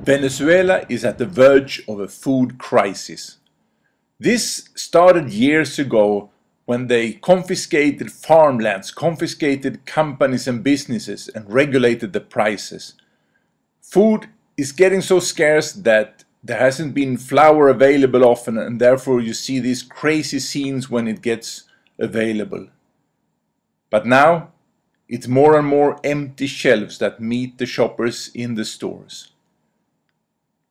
Venezuela is at the verge of a food crisis. This started years ago when they confiscated farmlands, confiscated companies and businesses, and regulated the prices. Food is getting so scarce that there hasn't been flour available often, and therefore you see these crazy scenes when it gets available. But now it's more and more empty shelves that meet the shoppers in the stores.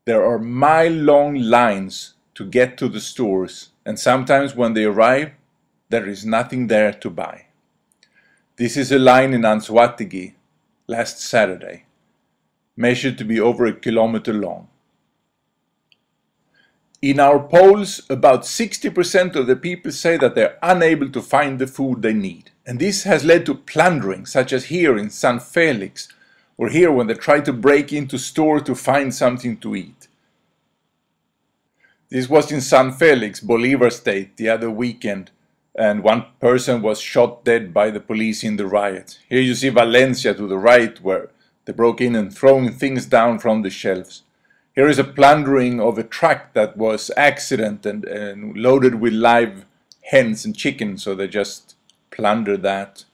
There are mile-long lines to get to the stores, and sometimes when they arrive, there is nothing there to buy. This is a line in Anzoátegui last Saturday, measured to be over 1 kilometer long. In our polls, about 60% of the people say that they're unable to find the food they need. And this has led to plundering, such as here in San Felix, or here when they try to break into store to find something to eat. This was in San Felix, Bolivar State, the other weekend, and one person was shot dead by the police in the riot. Here you see Valencia to the right, where they broke in and throwing things down from the shelves. Here is a plundering of a truck that was accident and loaded with live hens and chickens, so they just plundered that.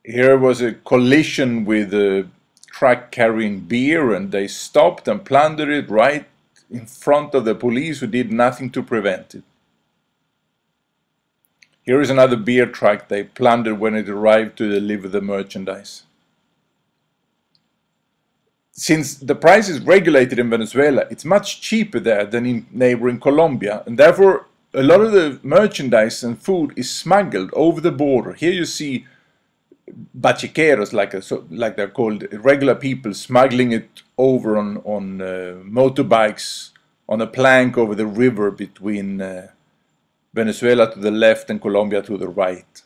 Here was a collision with a truck carrying beer, and they stopped and plundered it right in front of the police, who did nothing to prevent it. Here is another beer truck they plundered when it arrived to deliver the merchandise. Since the price is regulated in Venezuela, it's much cheaper there than in neighboring Colombia, and therefore a lot of the merchandise and food is smuggled over the border. Here you see bachiqueros, like they're called, regular people smuggling it over on motorbikes on a plank over the river between Venezuela to the left and Colombia to the right.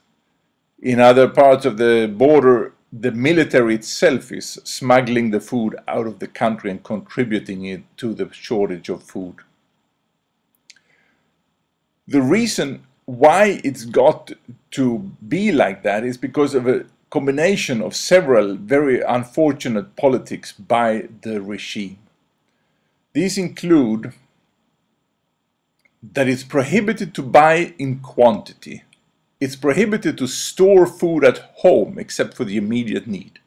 In other parts of the border, the military itself is smuggling the food out of the country and contributing it to the shortage of food. The reason why it's got to be like that is because of a combination of several very unfortunate politics by the regime. These include that it's prohibited to buy in quantity. It's prohibited to store food at home except for the immediate need.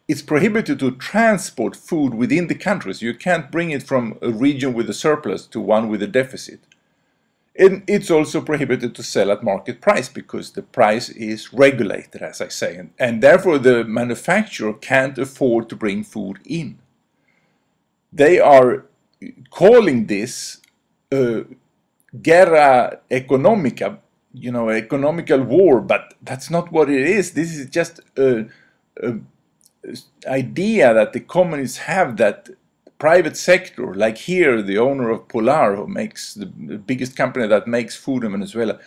It's prohibited to transport food within the country, so you can't bring it from a region with a surplus to one with a deficit. And it's also prohibited to sell at market price because the price is regulated, as I say, and therefore the manufacturer can't afford to bring food in. They are calling this guerra económica, economical war, but that's not what it is. This is just an idea that the communists have, that private sector, like here, the owner of Polar, who makes the biggest company that makes food in Venezuela,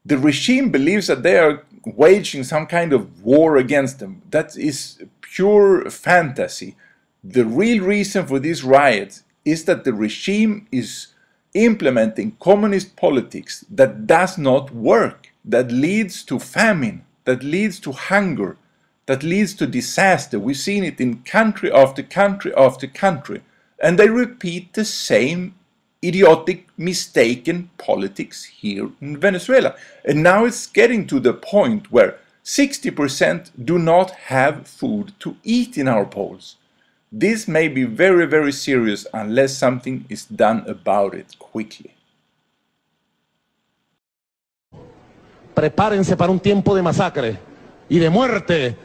the regime believes that they are waging some kind of war against them. That is pure fantasy. The real reason for these riots is that the regime is implementing communist politics that does not work, that leads to famine, that leads to hunger, that leads to disaster. We've seen it in country after country after country, and they repeat the same idiotic, mistaken politics here in Venezuela. And now it's getting to the point where 60% do not have food to eat in our polls. This may be very, very serious unless something is done about it quickly. Prepárense para un tiempo de masacre y de muerte